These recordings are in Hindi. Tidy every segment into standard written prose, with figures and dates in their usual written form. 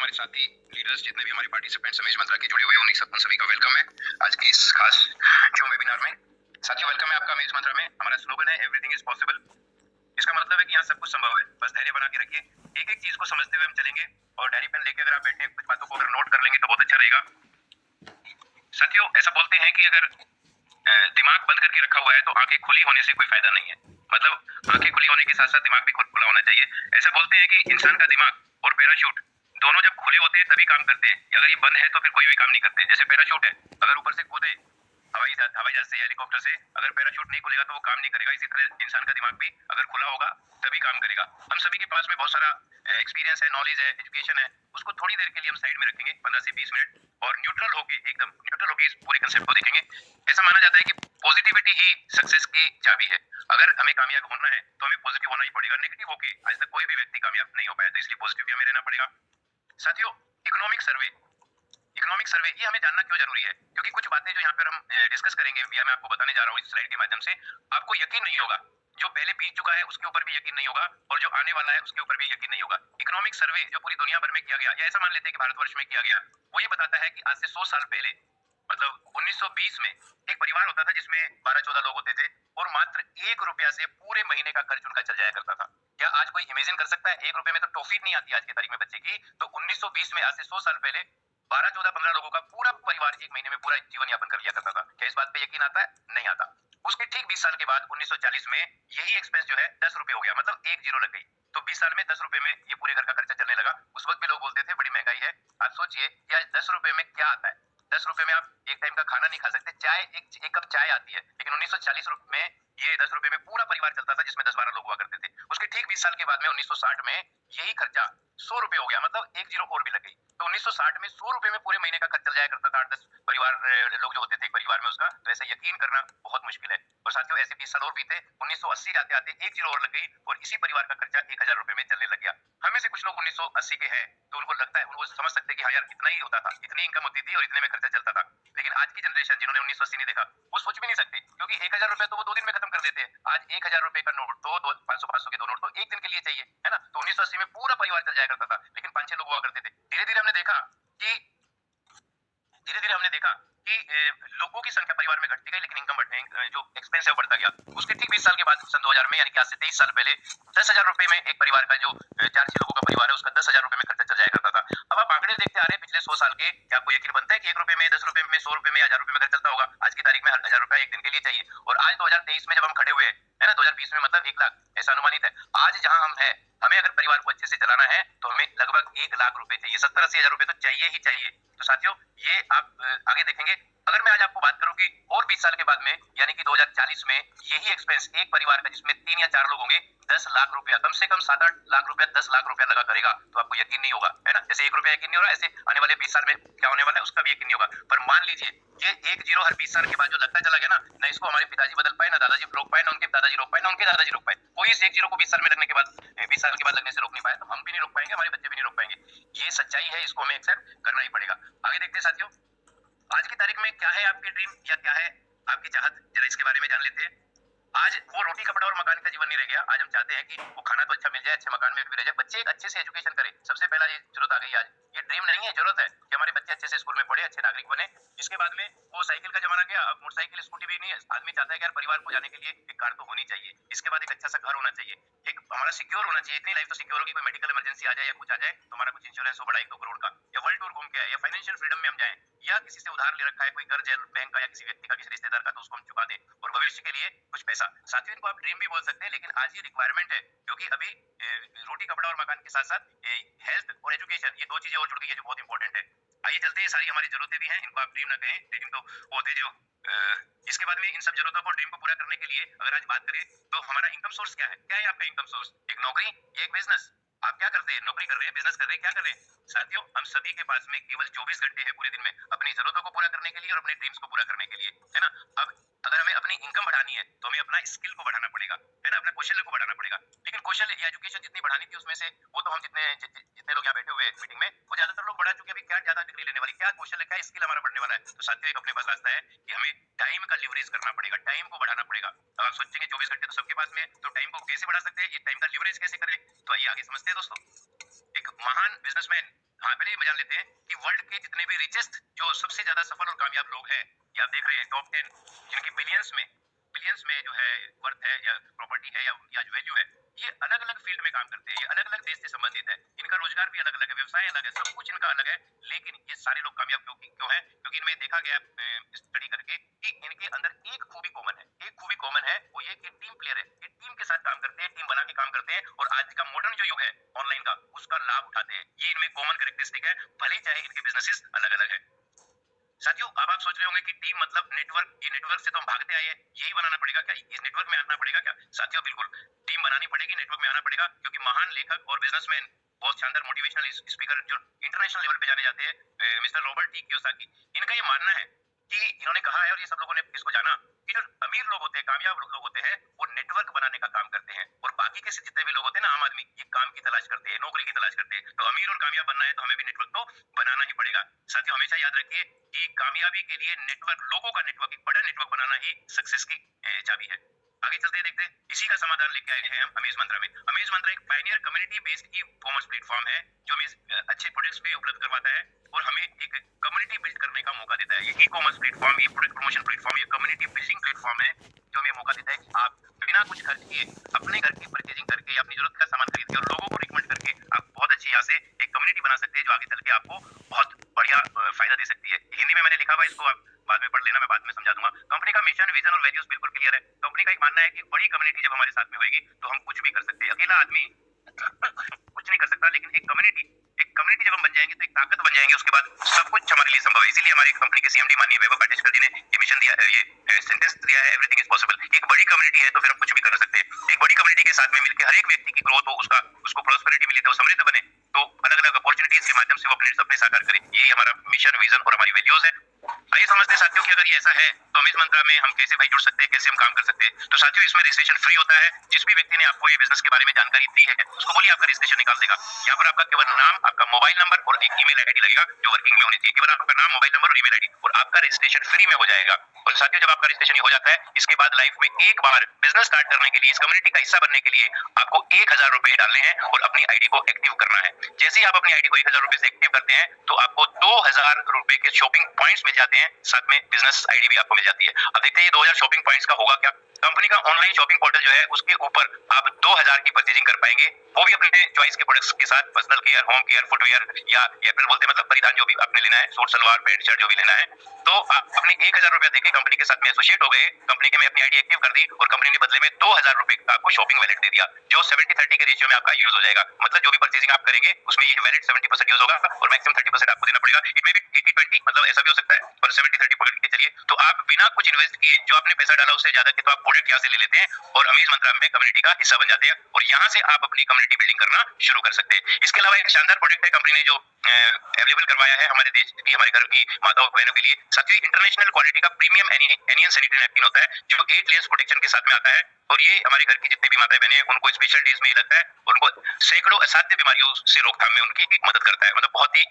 हमारे साथी लीडर्स जितने भी हमारी पार्टिसिपेंट्स मेज मंत्रा के जुड़े हुए हैं उन सभी का वेलकम है आज के इस खास जूम वेबिनार में। साथियों वेलकम है आपका मेज मंत्रा में। हमारा स्लोगन है एवरीथिंग इज पॉसिबल। इसका मतलब है कि यहाँ सब कुछ संभव है, बस धैर्य बना के रखिए। एक एक चीज को समझते हुए हम चलेंगे और डायरी पेन लेके अगर आप बैठे कुछ बातों को अगर नोट कर लेंगे तो बहुत अच्छा रहेगा। साथियों ऐसा बोलते हैं कि अगर दिमाग बंद करके रखा हुआ है तो आंखें खुली होने से कोई फायदा नहीं है। मतलब आंखें खुली होने के साथ साथ दिमाग भी खुला होना चाहिए। ऐसा बोलते हैं कि इंसान का दिमाग और पैराशूट दोनों जब खुले होते हैं तभी काम करते हैं, अगर ये बंद है तो फिर कोई भी काम नहीं करते। जैसे पैराशूट है, अगर ऊपर से कूदे हवाई जहाज से हेलीकॉप्टर से, अगर पैराशूट नहीं खुलेगा तो वो काम नहीं करेगा। इसी तरह इंसान का दिमाग भी अगर खुला होगा तभी काम करेगा। हम सभी के पास में बहुत सारा एक्सपीरियंस है, नॉलेज है, एजुकेशन है, उसको थोड़ी देर के लिए हम साइड में रखेंगे 15 से 20 मिनट और न्यूट्रल होके एकदम न्यूट्रल होके इस पूरे कंसेप्ट को देखेंगे। ऐसा माना जाता है कि पॉजिटिविटी ही सक्सेस की चाबी है। अगर हमें कामयाब होना है तो हमें पॉजिटिव होना ही पड़ेगा। नेगेटिव होके आज तक कोई भी व्यक्ति कामयाब नहीं हो पाया, तो इसलिए पॉजिटिव भी हमें रहना पड़ेगा। साथियों इकोनॉमिक सर्वे ये हमें जानना क्यों जरूरी है, क्योंकि कुछ बातें जो यहाँ पर हम डिस्कस करेंगे या मैं आपको बताने जा रहा हूँ इस स्लाइड के माध्यम से, आपको यकीन नहीं होगा। जो पहले बीत चुका है उसके ऊपर भी यकीन नहीं होगा और जो आने वाला है उसके ऊपर भी यकीन नहीं होगा। इकोनॉमिक सर्वे जो पूरी दुनिया भर में किया गया, या ऐसा मान लेते हैं कि भारतवर्ष में किया गया, वो ये बताता है कि आज से 100 साल पहले मतलब 1920 में एक परिवार होता था जिसमें 12-14 लोग होते थे और मात्र 1 रुपया से पूरे महीने का खर्च उनका चल जाया करता था। क्या आज कोई इमेजिन कर सकता है? 1 रुपए में तो टॉफी नहीं आती आज की तारीख में बच्चे की। तो 1920 में आज से 100 साल पहले 12-14-15 लोगों का पूरा परिवार एक महीने में पूरा जीवन यापन कर लिया करता था। क्या इस बात पे यकीन आता है? नहीं आता। उसके ठीक 20 साल के बाद 1940 में यही एक्सपेंस जो है 10 रुपए हो गया, मतलब एक जीरो लग गई। तो 20 साल में 10 रुपए में ये पूरे घर का खर्चा चलने लगा। उस वक्त भी लोग बोलते थे बड़ी महंगाई है। आप सोचिए कि आज 10 रुपए में क्या आता है। 10 रुपए में आप एक टाइम का खाना नहीं खा सकते। चाय एक कप चाय आती है, लेकिन 1940 में ये 10 रुपए में पूरा परिवार चलता था जिसमें 10-12 लोग हुआ करते थे। उसके ठीक 20 साल के बाद में 1960 में यही खर्चा 100 रुपए हो गया, मतलब एक जीरो और भी लग गई। तो 1960 में 100 रुपए में पूरे महीने का खर्च चल जाया करता था 8-10 परिवार लोग जो होते थे एक परिवार में उसका। तो ऐसा यकीन करना बहुत मुश्किल है। और साथियों ऐसे 20 साल और बीते, 1980 आते आते एक जीरो और लग गई और इसी परिवार का खर्चा 1000 रुपए में चलने लग गया। हमें से कुछ लोग 1980 के हैं तो उनको लगता है, उनको समझ सकते हैं कि हाँ यार इतना ही होता था, इतनी इनकम होती थी और इतने में खर्चा चलता था। लेकिन आज की जनरेशन जिन्होंने 1980 नहीं देखा वो सोच भी नहीं सकते, क्योंकि 1000 रुपए तो वो 2 दिन में खत्म कर देते हैं। आज 1000 रुपए का नोट तो 500 के 2 नोट तो एक दिन के लिए चाहिए, है ना। तो 1980 में पूरा परिवार चल जाया करता था, लेकिन 5-6 लोग हुआ करते थे। धीरे धीरे हमने देखा कि लोगों की संख्या परिवार में घटती गई, लेकिन इनकम बढ़ने जो एक्सपेंस है वो बढ़ता गया। उसके ठीक 20 साल के बाद सन 2000 में, यानी कि आज से 23 साल पहले 10,000 रुपए में एक परिवार का जो 4-6 लोगों का परिवार है उसका 10,000 रुपए में खर्चा चल जाया करता था। अब आप आंकड़े देखते आ रहे हैं पिछले 100 साल के, क्या आपको यकीन बनता है कि 1 रुपए में, 10 रुपए में, 100 रुपए में, 1000 रुपए में घर चलता होगा? आज की तारीख में 1000 रुपया एक दिन के लिए चाहिए। और आज 2023 में जब हम खड़े हुए हैं, है ना, 2020 में मतलब 1 लाख ऐसा अनुमानित है। आज जहां हम है, हमें अगर परिवार को अच्छे से चलाना है तो हमें लगभग 1 लाख रुपए चाहिए, 70-80 हजार रुपए तो चाहिए ही चाहिए। तो साथियों ये आप आगे देखेंगे। अगर मैं आज आपको बात करूं कि और 20 साल के बाद में, यानी कि 2040 में यही एक्सपेंस एक परिवार का जिसमें 3 या 4 लोग होंगे, 10 लाख रुपया, कम से कम 7-8 लाख रुपया, 10 लाख रुपया लगा करेगा, तो आपको यकीन नहीं होगा, है ना। जैसे 1 रुपया यकीन नहीं हो रहा, ऐसे आने वाले 20 साल में क्या होने वाला है उसका भी यकीन नहीं होगा। पर मान लीजिए ये एक जीरो हर 20 साल के बाद जो लगता चला गया ना इसको हमारे पिताजी बदल पाए, ना दादाजी रोक पाए, ना उनके दादाजी रोक पाए, ना उनके दादाजी रोक पाए। कोई इस एक जीरो को 20 साल में लगने के बाद 20 साल के बाद लगने से रोक नहीं पाया, तो हम भी नहीं रोक पाएंगे, हमारे बच्चे भी नहीं रोक पाएंगे। ये सच्चाई है, इसको हमें एक्सेप्ट करना ही पड़ेगा। आगे देखते हैं साथियों, आज की तारीख में क्या है आपकी ड्रीम या क्या है आपकी चाहत, जरा इसके बारे में जान लेते हैं। आज वो रोटी कपड़ा और मकान का जीवन नहीं रह गया। आज हम चाहते हैं कि वो खाना तो अच्छा मिल जाए, अच्छे मकान में भी रह जाए, बच्चे एक अच्छे से एजुकेशन करें। सबसे पहला ये जरूरत आ गई आज। ये ड्रीम नहीं है, जरूरत है कि हमारे बच्चे अच्छे से स्कूल में पढ़े, अच्छे नागरिक बने। इसके बाद में वो साइकिल का जमाना गया, अब मोटरसाइकिल स्कूटी भी नहीं है। आदमी चाहता है कि यार परिवार को जाने के लिए एक कार तो होनी चाहिए। इसके बाद एक अच्छा सा घर होना चाहिए, एक हमारा सिक्योर होना चाहिए। इतनी लाइफ तो सिक्योर होगी, कोई मेडिकल इमरजेंसी आ जाए या कुछ आ जाए तो हमारा कुछ इंश्योरेंस हो बड़ा 1-2 करोड़ का, या वर्ल्ड टूर घूम के आए, या फाइनेंशियल फ्रीडम में हम जाएं, या किसी से उधार ले रखा है कोई कर्ज है बैंक का या किसी व्यक्ति का, किसी रिश्तेदार का, तो उसको हम चुका दें और भविष्य के लिए कुछ पैसा। साथियों इनको आप ड्रीम भी बोल सकते हैं, लेकिन आज ये रिक्वायरमेंट है, क्योंकि अभी रोटी कपड़ा और मकान के साथ साथ हेल्थ और एजुकेशन, ये 2 चीजें और जुड़ गई है जो बहुत इंपॉर्टेंट है। आइए चलते हैं, सारी हमारी जरूरतें भी हैं, इनको आप ड्रीम ना कहें, ड्रीम तो होते जो इसके बाद में इन सब जरूरतों को, ड्रीम को पूरा करने के लिए अगर आज बात करें तो हमारा इनकम सोर्स क्या है आपका इनकम सोर्स? एक नौकरी या एक बिजनेस? आप क्या करते हैं? नौकरी कर रहे हैं, बिजनेस कर रहे हैं, क्या कर रहे हैं? साथियों हम सभी के पास में केवल 24 घंटे है पूरे दिन में अपनी जरूरतों को पूरा करने के लिए और अपने ड्रीम्स को पूरा करने के लिए, है ना। अब अगर हमें अपनी इनकम बढ़ानी है तो हमें अपना स्किल को बढ़ाना पड़ेगा, है ना, अपना कौशल्य को बढ़ाना पड़ेगा। लेकिन कौशल्य या एजुकेशन जितनी बढ़ानी थी उसमें से वो तो हम जितने लोग यहाँ बैठे हुए मीटिंग में वो ज्यादातर लोग बढ़ा चुके हैं। अभी क्या ज्यादा डिग्री लेने वाली, क्या कौशल्य, क्या स्किल हमारा बढ़ने वाला है? तो साथियों एक अपने पास रास्ता है कि हमें टाइम का लिवरेज करना पड़ेगा, टाइम को बढ़ाना पड़ेगा। अब आप सोचेंगे 24 घंटे तो सबके पास में, तो टाइम को कैसे बढ़ा सकते हैं, ये टाइम का लिवरेज कैसे करें? तो आइए आगे समझते हैं दोस्तों। एक महान बिजनेसमैन हाँ, पहले ये जान लेते हैं कि वर्ल्ड के जितने भी रिचेस्ट जो सबसे ज्यादा सफल और कामयाब लोग हैं, ये आप देख रहे हैं टॉप 10 जिनकी बिलियंस में जो है वर्थ है या प्रॉपर्टी है या उनकी आज वैल्यू है, ये अलग अलग फील्ड में काम करते हैं, ये अलग अलग देश से संबंधित है, इनका रोजगार भी अलग अलग है, व्यवसाय अलग है, सब कुछ इनका अलग है। लेकिन ये सारे लोग कामयाब क्यों है? क्योंकि इनमें देखा गया स्टडी करके कि इनके अंदर एक खूबी कॉमन है, वो ये कि टीम प्लेयर है, ये टीम के साथ काम करते हैं, टीम बना के काम करते हैं और आज का मॉडर्न जो युग है ऑनलाइन का, उसका लाभ उठाते हैं। ये इनमें कॉमन कैरेक्टरिस्टिक है, भले चाहे इनके बिजनेसेस अलग अलग है। साथियों, अब आप सोच रहे होंगे कि टीम मतलब नेटवर्क, ये नेटवर्क से तो हम भागते आए हैं, यही बनाना पड़ेगा क्या, इस नेटवर्क में आना पड़ेगा क्या? साथियों, बिल्कुल टीम बनानी पड़ेगी, नेटवर्क में आना पड़ेगा, क्योंकि महान लेखक और बिजनेसमैन, बहुत शानदार मोटिवेशनल स्पीकर जो इंटरनेशनल लेवल पे जाने जाते हैं, मिस्टर रॉबर्ट टी कियोसाकी, इनका ये मानना है कि इन्होंने कहा है और ये सब लोगों ने इसको जाना कि जो अमीर लोग होते हैं, कामयाब लोग होते हैं, वो नेटवर्क बनाने का काम करते हैं और बाकी के जितने भी लोग होते हैं ना, आम आदमी, ये काम की तलाश करते हैं, नौकरी की तलाश करते हैं। तो अमीर और कामयाब बनना है तो हमें भी नेटवर्क तो बनाना ही पड़ेगा। साथियों, हमेशा याद रखिए कि कामयाबी के लिए नेटवर्क, लोगों का नेटवर्क, एक बड़ा नेटवर्क बनाना ही सक्सेस की चाबी है। आगे चलते देखते हैं, इसी का समाधान लेके आए हैं हम अमेज मंत्रा में। अमेज मंत्रा एक Pioneer community based e commerce platform है जो हमें अच्छे प्रोडक्ट्स भी उपलब्ध करवाता है और हमें एक कम्युनिटी बिल्ड करने का मौका देता है। ये ई कॉमर्स प्लेटफॉर्म, ये प्रोडक्ट प्रमोशन प्लेटफॉर्म, ये कम्युनिटी बिल्डिंग प्लेटफॉर्म है जो हमें मौका देता है कि आप बिना कुछ खर्च किए अपने घर की परचेजिंग करके या अपनी जरूरत का सामान खरीद के और लोगों को रिकमेंड करके आप बहुत अच्छी यहाँ से एक कम्युनिटी बना सकते हैं जो आगे चल के आपको बहुत बढ़िया फायदा दे सकती है। हिंदी में मैंने लिखा हुआ है, इसको आप बाद में पढ़ लेना, मैं बाद में समझा दूंगा। कंपनी का मिशन, विजन और वैल्यूज बिल्कुल क्लियर है। कंपनी का एक मानना है कि बड़ी कम्युनिटी जब हमारे साथ में होगी तो हम कुछ भी कर सकते हैं। अकेला आदमी कुछ नहीं कर सकता, लेकिन एक कम्युनिटी जब हम बन जाएंगे तो एक ताकत बन जाएंगे, उसके बाद सब कुछ हमारे लिए संभव है। इसीलिए हमारी कंपनी के सीएमडी माननीय वैभव पाटेश्वर जी ने ये मिशन दिया, ये सेंटेंस दिया है, एवरीथिंग इज पॉसिबल। एक बड़ी कम्युनिटी है तो फिर हम कुछ भी कर सकते हैं। एक बड़ी कम्युनिटी के साथ में मिलकर हर एक व्यक्ति की ग्रोथ हो, उसको प्रोस्पेरिटी मिले, तो समृद्ध बने, तो अलग अलग अपॉर्चुनिटीज के माध्यम से वो अपने सपने साकार करे। यही हमारा मिशन, विजन और हमारी वैल्यूज है। आइए समझते हैं साथियों कि अगर ये ऐसा है तो अमेज मंत्रा में हम कैसे भाई जुड़ सकते हैं, कैसे हम काम कर सकते हैं। तो साथियों, इसमें रजिस्ट्रेशन फ्री होता है। जिस भी व्यक्ति ने आपको ये बिजनेस के बारे में जानकारी दी है उसको बोलिए आपका रजिस्ट्रेशन निकाल देगा। यहाँ पर आपका केवल नाम, आपका मोबाइल नंबर और एक ईमेल आईडी लगेगा जो वर्किंग में होनी चाहिए। केवल आपका नाम, मोबाइल नंबर और ईमेल आईडी, और आपका रजिस्ट्रेशन फ्री में हो जाएगा। और साथियों, जब आपका रजिस्ट्रेशन हो जाता है, इसके बाद लाइफ में एक बार बिजनेस स्टार्ट करने के लिए, इस कम्युनिटी का हिस्सा बनने के लिए आपको 1000 रुपए डालने हैं और अपनी आईडी को एक्टिव करना है। जैसे ही आप अपनी आईडी को 1000 रुपए से एक्टिव करते हैं तो आपको 2000 रुपए के शॉपिंग पॉइंट्स मिल जाते हैं, साथ में बिजनेस आईडी भी आपको मिल जाती है। अब देखते हैं ये 2000 शॉपिंग पॉइंट्स का होगा क्या। कंपनी का ऑनलाइन शॉपिंग पोर्टल जो है उसके ऊपर आप 2000 की परचेजिंग कर पाएंगे, वो भी अपने चॉइस के प्रोडक्ट्स के साथ, personal care, home care, footwear या एप्पल बोलते हैं, मतलब परिधान जो भी आपने लेना है, सूट सलवार पैंट शर्ट जो भी लेना है, तो आप अपने 1000 रुपया देके कंपनी के साथ में एसोसिएट हो गए, कंपनी के में अपनी आईडी एक्टिव कर दी और कंपनी ने बदले में 2000 रुपए का आपको शॉपिंग वैलेट दे दिया जो 70-30 के रेशियो में आपका यूज हो जाएगा। मतलब जो भी परचेजिंग आप करेंगे उसमें ये वैलेट 70% यूज होगा और मैक्सिमम 30% आपको देना पड़ेगा। इट में भी 80-20, मतलब ऐसा भी हो सकता है, पर 70-30 पकड़ के चलिए। तो आप बिना कुछ इन्वेस्ट किए जो आपने पैसा डाला उससे ज्यादा के तो आप प्रोडक्ट यहाँ से ले लेते हैं और अमेज मंत्रा में कम्युनिटी का हिस्सा बन जाते हैं और यहाँ से आप अपनी कम्युनिटी बिल्डिंग करना शुरू कर सकते हैं। इसके अलावा एक शानदार प्रोडक्ट है कंपनी ने जो अवेलेबल करवाया है हमारे देश की, हमारे घर की माताओं बहनों के लिए। साथियों, इंटरनेशनल क्वालिटी का प्रीमियम एनियन सैनिटरी नैपकिन होता है जो 8 लेयर्स प्रोटेक्शन के साथ में आता है और ये हमारे घर की जितने भी माता बहनें हैं उनको स्पेशल डेज में लगता है और उनको सैकड़ों असाध्य बीमारियों से रोकथाम में उनकी मदद करता है। मतलब बहुत ही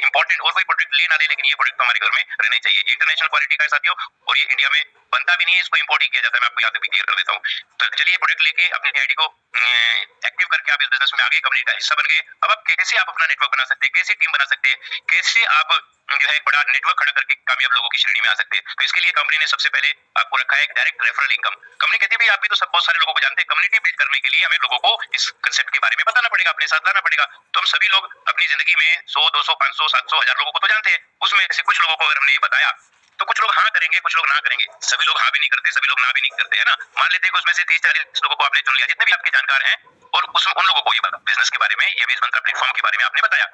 इंपॉर्टेंट, और कोई प्रोडक्ट ले ना ले, लेकिन ये प्रोडक्ट हमारे घर में रहना चाहिए। ये इंटरनेशनल क्वालिटी का है साथियों और ये इंडिया में बनता भी नहीं है, इसको इंपोर्ट ही किया जाता है। मैं आपको यहाँ तक भी क्लियर कर देता हूँ। तो चलिए, प्रोडक्ट लेके अपनी आईडी को एक्टिव करके आप इस बिजनेस में आगे, कम्युनिटी का हिस्सा बन गए। अब आप कैसे आप अपना नेटवर्क बना सकते हैं, कैसे टीम बना सकते हैं, कैसे आप जो है एक बड़ा नेटवर्क खड़ा करके कामयाब लोगों की श्रेणी में आ सकते हैं। तो इसके लिए कंपनी ने सबसे पहले आपको रखा है एक डायरेक्ट रेफरल इनकम। कंपनी कहती है भाई आप भी तो सब बहुत सारे लोगों को जानते हैं, कम्युनिटी बिल्ड करने के लिए हमें लोगों को इस कंसेप्ट के बारे में बताना पड़ेगा, अपने साथ लाना पड़ेगा। तो हम सभी लोग अपनी जिंदगी में 100, 200, 500, 700, 1000 लोगों को तो जानते हैं। उसमें से कुछ लोगों को अगर हमने ये बताया तो कुछ लोग हाँ करेंगे, कुछ लोग ना करेंगे। सभी लोग हाँ भी नहीं करते, सभी लोग ना भी नहीं करते, है ना। मान लेते हैं कि उसमें से 30-40 लोगों को आपने चुन लिया, जितने भी आपके जानकार हैं, और उन लोगों को ये बिजनेस के बारे में, ये अमेज मंत्रा प्लेटफॉर्म के बारे में आपने बताया।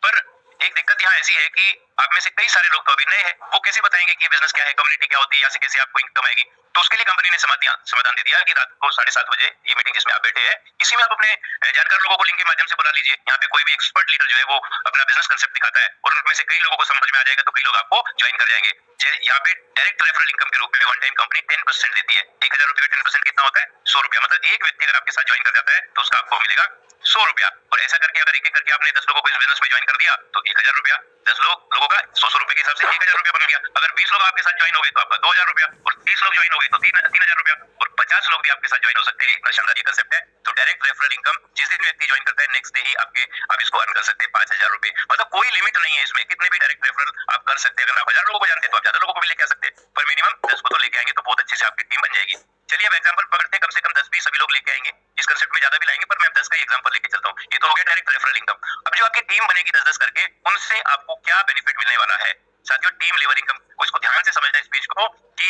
पर एक दिक्कत यहाँ ऐसी है कि आप में से कई सारे लोग तो अभी नए हैं, वो कैसे बताएंगे कि बिजनेस क्या है, कम्युनिटी क्या होती है, यहाँ से कैसे आपको इनकम आएगी। तो उसके लिए कंपनी ने समाधान दे दिया कि रात को 7:30 बजे ये मीटिंग जिसमें आप बैठे हैं, इसी में आप अपने जानकार लोगों को लिंक के माध्यम से बुला लीजिए। यहाँ पे कोई भी एक्सपर्ट लीडर जो है वो अपना बिजनेस कंसेप्ट दिखाता है और उनमें से कई लोगों को समझ में आ जाएगा, तो कई लोग आपको ज्वाइन कर जाएंगे। यहाँ पे डायरेक्ट रेफरल इनकम के रूप में वन टाइम कंपनी 10% देती है। 1000 रुपए का 10% कितना होता है? 100 रुपया। मतलब एक व्यक्ति अगर आपके साथ ज्वाइन कर जाता है तो उसका आपको मिलेगा 100 रुपया। और ऐसा करके अगर एक एक करके आपने 10 लोगों को इस बिजनेस में ज्वाइन कर दिया तो 1000 रुपया, 10 लोगों का 100 रुपए के हिसाब से 1000 रुपया बन गया। अगर 20 लोग आपके साथ ज्वाइन हो गए तो आपका 2000 रुपया, और 30 लोग ज्वाइन हो गए तो 3000 रुपया, और 50 लोग भी आपके साथ ज्वाइन हो सकते हैं। इतना शानदार ये कंसेप्ट है। तो डायरेक्ट रेफरल इनकम जिस दिन व्यक्ति ज्वाइन करता है नेक्स्ट डे ही आप इसको अर्न कर सकते हैं 5000 रुपए। मतलब कोई लिमिट नहीं है इसमें, कितने भी डायरेक्ट रेफरल आप कर सकते हैं। अगर आप 1000 लोगों को जानते हैं तो आप ज्यादा लोगों को भी लेके आ सकते हैं, पर मिनिमम 10 को तो लेके आएंगे तो बहुत अच्छे से आपकी टीम बन जाएगी। चलिए अब एग्जांपल पकड़ते हैं, कम से कम 10 भी सभी लोग लेके आएंगे। इस कंसेप्ट में ज्यादा भी लाएंगे, पर मैं 10 का एग्जांपल लेके चलता हूँ। ये तो हो गया डायरेक्ट रेफरल इनकम। अब जो आपकी टीम बनेगी 10-10 करके, उनसे आपको क्या बेनिफिट मिलने वाला है साथियों? टीम लेवल इनकम को, इसको ध्यान से समझना इस पेज को, कि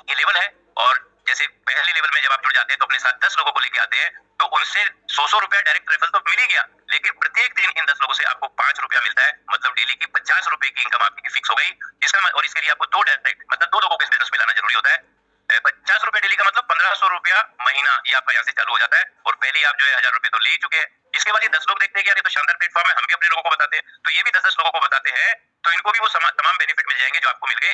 ये लेवल है, और जैसे पहले लेवल में जब आप जुड़ जाते हैं तो अपने साथ 10 लोगों को लेके आते हैं, तो उनसे 100 रुपया डायरेक्ट रेफरल तो मिल ही गया, लेकिन प्रत्येक दिन इन 10 लोगों से आपको 5 रुपया मिलता है। मतलब डेली की 50 रुपए की इनकम आपकी फिक्स हो गई। और इसके लिए आपको 2 डायरेक्ट, मतलब 2 लोगों को इस बिजनेस में लाना जरूरी होता है। 50 रुपया डेली का मतलब 1500 रुपया महीना, ये आपका यहाँ से चालू हो जाता है। और पहले ही आप जो है 1000 रुपए तो ले ही चुके हैं। इसके बाद ये 10 लोग देखते हैं कि यार ये तो शानदार प्लेटफॉर्म है, हम भी अपने लोगों को बताते हैं, तो ये भी 10-10 लोगों को बताते हैं, तो इनको भी वो तमाम बेनिफिट मिल जाएंगे जो आपको मिल गए।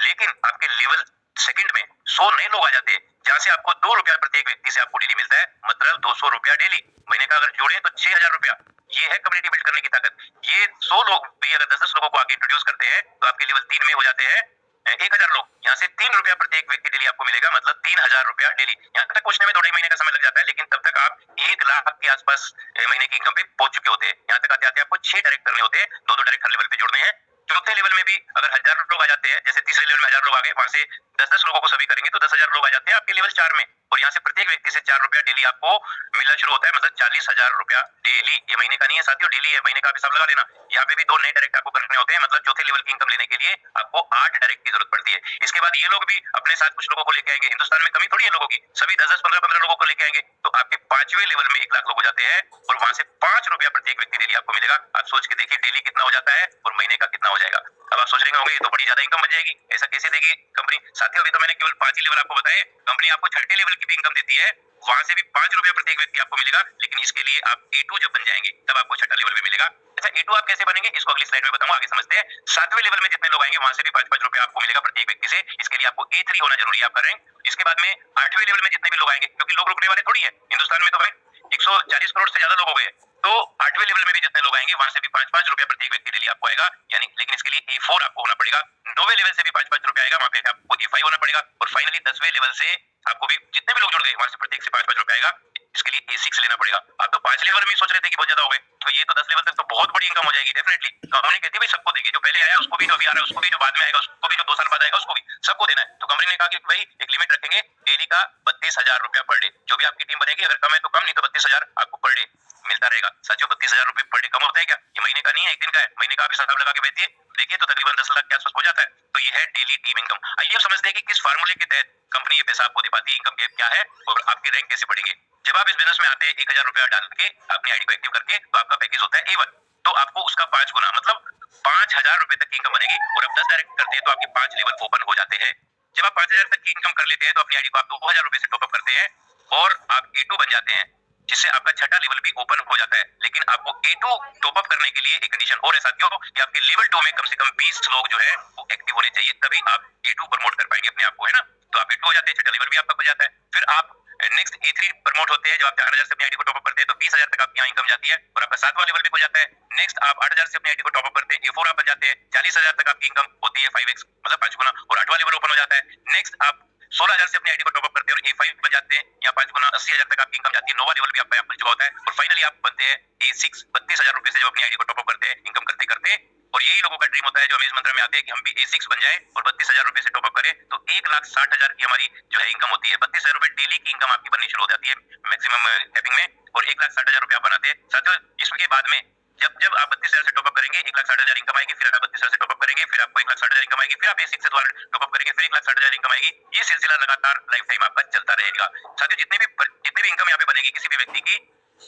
लेकिन आपके लेवल सेकंड में 100 नए लोग आ जाते हैं, जहां से आपको 2 रुपया प्रत्येक व्यक्ति से आपको डेली मिलता है। मतलब 200 रुपया डेली, महीने का अगर जोड़े तो 6000 रुपया। ये है कम्युनिटी बिल्ड करने की ताकत। ये 100 लोग भी अगर 10-10 लोगों को आगे इंट्रोड्यूस करते हैं तो आपके लेवल 3 में हो जाते हैं 1000 लोग। यहाँ से 3 रुपया प्रत्येक व्यक्ति डेली आपको मिलेगा, मतलब 3000 रुपया डेली। यहाँ तक पहुंचने में 2-2.5 महीने का समय लग जाता है, लेकिन तब तक आप 1 लाख के आसपास महीने की इनकम पे पहुंच चुके होते हैं। यहाँ तक आते आते आपको 6 डायरेक्ट करने होते हैं, 2-2 डायरेक्ट हर लेवल पे जुड़ने हैं। चौथे लेवल में भी अगर 1000 लोग आ जाते हैं, जैसे तीसरे लेवल में 1000 लोग आ गए, वहां से 10-10 लोगों को सभी करेंगे तो 10,000 लोग आ जाते हैं आपके लेवल 4 में। और यहाँ से प्रत्येक व्यक्ति से 4 रुपया डेली आपको मिलना शुरू होता है, मतलब 40,000 रुपया डेली। ये महीने का नहीं है साथियों, डेली है, महीने का आप हिसाब लगा लेना। यहाँ पे भी 2 नए डायरेक्ट आपको करने होते हैं, मतलब चौथे लेवल की इनकम लेने के लिए आपको 8 डायरेक्ट की जरूरत पड़ती है। इसके बाद ये लोग भी अपने साथ कुछ लोगों को लेके आएंगे। हिंदुस्तान में कमी थोड़ी है लोगों की, सभी 10-10, 15-15 लोगों को लेके आएंगे, तो आपके 5वें लेवल में 1 लाख लोग हो जाते हैं, और वहां से 5 रुपया प्रत्येक व्यक्ति डेली आपको मिलेगा। आप सोच के देखिए डेली कितना हो जाता है और महीने का कितना हो जाएगा। अब आप सोच रहे होंगे ये तो बड़ी ज्यादा इनकम बन जाएगी, ऐसा कैसे देगी कंपनी? साथियों अभी तो मैंने केवल 5 ही लेवल आपको बताए, कंपनी आपको छठे लेवल की भी इनकम देती है, वहां से भी 5 रुपया प्रत्येक व्यक्ति आपको मिलेगा। लेकिन इसके लिए आप A2 जब बन जाएंगे तब आपको छठा लेवल भी मिलेगा। अच्छा, A2 आप कैसे बनेंगे इसको अगली स्लाइड में बताऊंगा, आगे समझते हैं। 7वें लेवल में जितने लोग आएंगे वहां से भी 5-5 रुपया आपको मिलेगा प्रत्येक व्यक्ति से। इसके लिए आपको A3 होना जरूरी है आपका रैंक। इसके बाद में 8वें लेवल में जितने भी लोग आएंगे, क्योंकि लोग रुकने वाले थोड़ी है हिंदुस्तान में, तो भाई 140 करोड़ से ज्यादा लोग हो गए, तो 8वें लेवल में भी जितने लोग आएंगे वहां से भी 5-5 रुपया प्रत्येक व्यक्ति डेली आपको आएगा, यानी। लेकिन इसके लिए A4 आपको होना पड़ेगा। 9वें लेवल से भी 5-5 रुपया आएगा, वहां पे आपको A5 होना पड़ेगा। और फाइनली 10वें लेवल से आपको भी जितने भी लोग जुड़ गए वहां से प्रत्येक से 5-5 रुपया आएगा। इसके लिए A6 लेना पड़ेगा। आप तो 5 लेवल में सोच रहे थे कि बहुत ज्यादा हो गए, तो ये तो 10 लेवल तक तो बहुत बड़ी इनकम हो जाएगी डेफिनेटली। कंपनी कहती है भाई सबको देगी, जो पहले आया उसको भी, जो अभी आ रहा है उसको भी, जो बाद में आएगा उसको भी, जो 2 साल बाद आएगा उसको भी, सबको देना है। तो कंपनी ने कहा कि भाई एक लिमिट रखेंगे डेली का 32,000 रुपया पर डे। जो भी आपकी टीम बनेगी, अगर कम है तो कम, नहीं तो 32,000 आपको पर डे मिलता रहेगा। साथियों 32,000 रुपए पर डे कम होता है क्या? ये महीने का नहीं है, एक दिन का है। महीने का आप हिसाब लगा के बैठिए, देखिए तो तकरीबन 10 लाख के आसपास हो जाता है। तो ये है डेली टीम इनकम। आइए अब समझते हैं कि किस फार्मूले के तहत कंपनी ये पैसा आपको दे पाती है, इनकम क्या है और आपके रैंक कैसे बढ़ेंगे। जब आप इस बिजनेस में आते हैं 1000 रुपया डाल के अपनी आईडी को एक्टिव करके, तो आपका पैकेज होता है A1। तो आपको उसका 5 गुना, मतलब 5,000 रुपए तक की इनकम बनेगी। और अब 10 डायरेक्ट करते हैं तो आपके 5 लेवल ओपन हो जाते हैं। जब आप 5,000 तक की इनकम कर लेते हैं तो अपनी आईडी को आप 2,000 रुपए से टॉपअप करते हैं और आप A2 बन जाते हैं, जिससे आपका छठा लेवल भी ओपन हो जाता है। लेकिन आपको A2 टॉपअप करने के लिए एक कंडीशन और है साथियों, कि आपके लेवल 2 में कम से कम 20 लोग जो है वो एक्टिव होने चाहिए, तभी आप A2 प्रमोट कर पाएंगे अपने आप को, है ना। तो आप A2 हो जाते हैं, छठा लेवल भी आपका हो जाता है। फिर आप नेक्स्ट A3 प्रमोट होते हैं। जब आप 4,000 से अपनी आईडी को टॉपअप करते हैं तो 20,000 तक आपकी यहाँ इनकम जाती है, और आपका 7वां लेवल भी हो जाता है। नेक्स्ट आप 8,000 से अपनी आईडी को टॉपअप करते हैं, A4 आप बन जाते हैं, 40,000 तक आपकी इनकम होती है, 5x मतलब 5 गुना, और 8वां लेवल ओपन हो जाता है। नेक्स्ट आप 16,000 से अपनी आईडी को टॉपअप करते हैं और A5 बन जाते हैं, या 5 गुना 80,000 तक आपकी इनकम जाती है। 9वां लेवल भी आपका यहाँ बन चुका होता है, और फाइनली आप बनते हैं A6। 32,000 रुपए से जब अपनी आईडी को टॉपअप करते हैं इनकम करते करते, और यही लोगों का ड्रीम होता है जो अमेज मंत्रा में आते हैं कि हम भी A6 बन जाए और 32,000 रुपए से टॉपअप करें, तो 1,60,000 की हमारी जो है इनकम होती है। 32,000 रुपए डेली की इनकम आपकी बननी शुरू हो जाती है मैक्सिमम टैपिंग में, और 1,60,000 रुपया बनाते हैं साथियों। इसके बाद में जब जब आप 32,000 से टॉपअप करेंगे 1,60,000 इनकम आएगी, फिर आप 32,000 से टॉपअप करेंगे, फिर आपको 1,60,000 इनकम आएगी, फिर आप A6 से दोबारा टॉपअप करेंगे, फिर 1,60,000 इनकम आएगी। ये सिलसिला लगातार लाइफ टाइम आपका चलता रहेगा साथियों। जितनी भी इनकम यहाँ पे बनेगी किसी भी व्यक्ति की,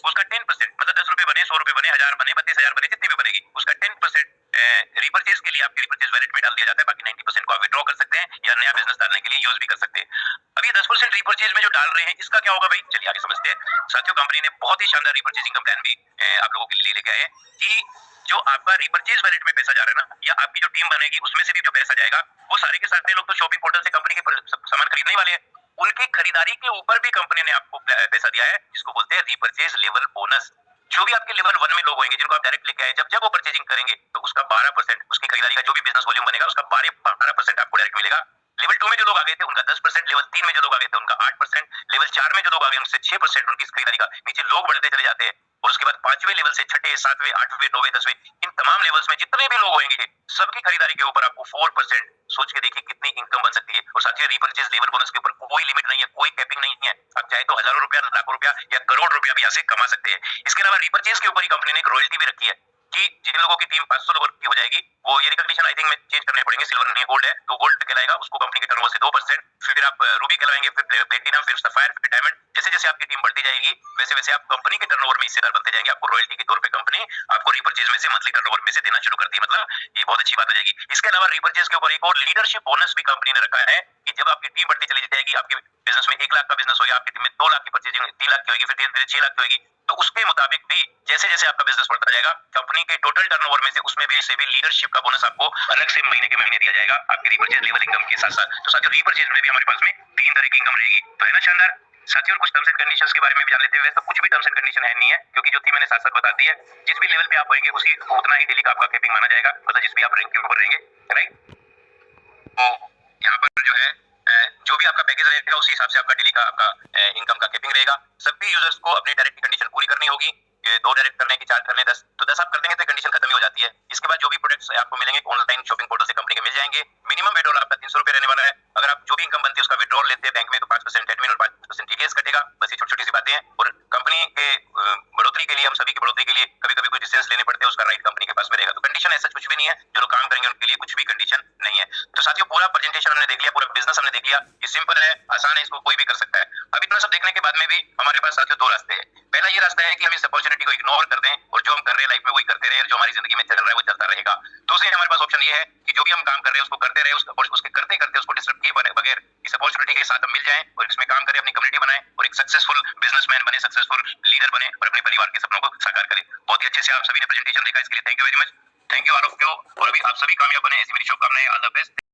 उसका 10%, मतलब 10 रुपए बने, 100 रुपए बने, 1000 बने, 32,000 बने, जितनी भी बनेगी उसका 10% रिपर्चेज के लिए आपके रिपर्चेज वैलेट में डाल दिया जाता है। बाकी 90% को आप विड्रॉ कर सकते हैं या नया बिजनेस डालने के लिए यूज भी कर सकते हैं। अब ये 10% रिपर्चेज में जो डाल रहे हैं इसका क्या होगा भाई, चलिए आगे समझते हैं। साथियों कंपनी ने बहुत ही शानदार रिपर्चेज इनकम प्लान भी आप लोगों के लिए लेके आए हैं, कि जो आपका रिपर्चेज वैलेट में पैसा जा रहा है ना, या आपकी जो टीम बनेगी उसमें से भी जो पैसा जाएगा, वो सारे के सारे लोग तो शॉपिंग पोर्टल से कंपनी के सामान खरीदने वाले हैं। उनकी खरीदारी के ऊपर भी कंपनी ने आपको पैसा दिया है, जिसको बोलते हैं रीपरचेज लेवल बोनस। जो भी आपके लेवल 1 में लोग होंगे जिनको आप डायरेक्ट लेके आए, जब जब वो परचेजिंग करेंगे तो उसका 12% उसकी खरीदारी का जो भी बिजनेस वॉल्यूम बनेगा उसका 12% आपको डायरेक्ट मिलेगा। लेवल 2 में जो लोग आ गए थे उनका 10%, लेवल 3 में जो लोग आ गए थे उनका 8%, लेवल 4 में जो लोग आ गए उनसे 6% उनकी खरीदारी का। नीचे लोग बढ़ते चले जाते हैं और उसके बाद 5वें लेवल से 6ठे, 7वें, 8वें, 9वें, 10वें इन तमाम लेवल्स में जितने भी लोग होंगे सबकी खरीदारी के ऊपर आपको 4%। सोच के देखिए कितनी इनकम बन सकती है। और साथियों रीपरचेज लेवल बोनस के ऊपर कोई लिमिट नहीं है, कोई कैपिंग नहीं है। आप चाहे तो हजारों रुपया, लाखों रुपया या करोड़ रुपया भी यहाँ से कमा सकते हैं। इसके अलावा रीपरचेज के ऊपर ही कंपनी ने एक रॉयल्टी भी रखी है कि जिन लोगों की टीम 500 लोगों की हो जाएगी वो ये रिकॉग्निशन आई थिंक में चेंज करने पड़ेंगे, सिल्वर नहीं गोल्ड है तो गोल्ड कहलाएगा, उसको कंपनी के टर्नओवर से 2%, फिर आप रूबी कहलाएंगे, फिर प्लेटिनम, फिर सफायर, फिर डायमंड। जैसे जैसे आपकी टीम बढ़ती जाएगी वैसे वैसे आप कंपनी के टर्नओवर में हिस्सेदार बनते जाएंगे। आपको रॉयल्टी के तौर पे कंपनी आपको रीपरचेज में से मंथली टर्नओवर में से देना शुरू करती है। मतलब ये बहुत अच्छी बात हो जाएगी। इसके अलावा रीपरचेज के ऊपर एक और लीडरशिप बोनस भी कंपनी ने रखा है कि जब आपकी टीम बढ़ती चली जाएगी, आपके बिजनेस में 1 लाख का बिजनेस हो गया, आपकी टीम में 2 लाख की परचेजिंग 3 लाख की होगी, फिर धीरे धीरे 6 लाख की होगी, तो उसके मुताबिक भी जैसे जैसे आपका बिजनेस बढ़ता जाएगा कंपनी के टोटल टर्नओवर में से उसमें भी से भी लीडरशिप का बोनस आपको अलग से महीने के महीने दिया जाएगा आपकी रीपरचेज लेवल इनकम के साथ साथ। तो साथियों रीपरचेज में भी हमारे पास में 3 तरह की इनकम रहेगी। तो है ना शानदार। साथियों और कुछ टर्म्स एंड कंडीशंस के बारे में भी जान लेते हैं। वैसे तो कुछ भी टर्म्स एंड कंडीशन है नहीं है क्योंकि जो थी मैंने साथ साथ बता दी है। जिस भी लेवल पे आप होंगे उसी उतना ही डेली का आपका कैपिंग माना जाएगा, मतलब जिस भी आप रैंक के ऊपर रहेंगे, राइट। तो यहाँ पर जो है जो भी आपका पैकेज रहेगा उसी हिसाब से आपका डेली का आपका इनकम का कैपिंग रहेगा। सभी यूजर्स को अपनी डायरेक्ट कंडीशन पूरी करनी होगी। 2 डायरेक्ट करने की, 4 करने 10, तो 10 आप कर देंगे तो कंडीशन खत्म ही हो जाती है। इसके बाद जो भी प्रोडक्ट्स आपको मिलेंगे ऑनलाइन शॉपिंग पोर्टल से कंपनी के मिल जाएंगे। मिनिमम विड्रॉल आपका 300 रुपए रहने वाला है। अगर आप जो भी इनकम बनती है उसका विड्रॉल लेते हैं बैंक में तो 5% एडमिन और 5% टीडीएस कटेगा। बस ये छोटी छोटी सी बातें हैं। और कंपनी के बढ़ोतरी के लिए, हम सभी की बढ़ोतरी के लिए कभी कभी कुछ डिसीजन लेने पड़ते हैं, उसका राइट कंपनी के पास में रहेगा। तो कंडीशन ऐसा कुछ भी नहीं है, जो लोग काम करेंगे उनके लिए कुछ भी कंडीशन नहीं है। तो साथियों पूरा प्रेजेंटेशन हमने देख लिया, पूरा बिजनेस हमने देख लिया। ये सिंपल है, आसान है, इसको कोई भी कर सकता है। अब इतना सब देखने के बाद में भी हमारे पास साथियों 2 रास्ते हैं। पहला ये रास्ता है कि हम इस अपॉर्चुनिटी को इग्नोर कर दें और जो हम कर रहे हैं लाइफ में वही करते रहे, जो हमारी जिंदगी में चल रहा है वो चलता रहेगा। दूसरी हमारे पास ऑप्शन ये है कि जो भी हम काम कर रहे हैं उसको करते रहे, उसके करते करते उसको डिस्टर्ब किए बगैर इस अपॉर्चुनिटी के साथ हम मिल जाएं और इसमें काम करें, अपनी कम्युनिटी बनाएं और एक सक्सेसफुल बिजनेसमैन बने, सक्सेसफुल लीडर बने और अपने परिवार के सपनों को साकार करें। बहुत ही अच्छे से आप सभी ने प्रेजेंटेशन देखा, इसके लिए thank you very much. Thank you all of you. और अभी आप सभी कामयाब बने ऐसी मेरी शुभकामनाएं। All the best.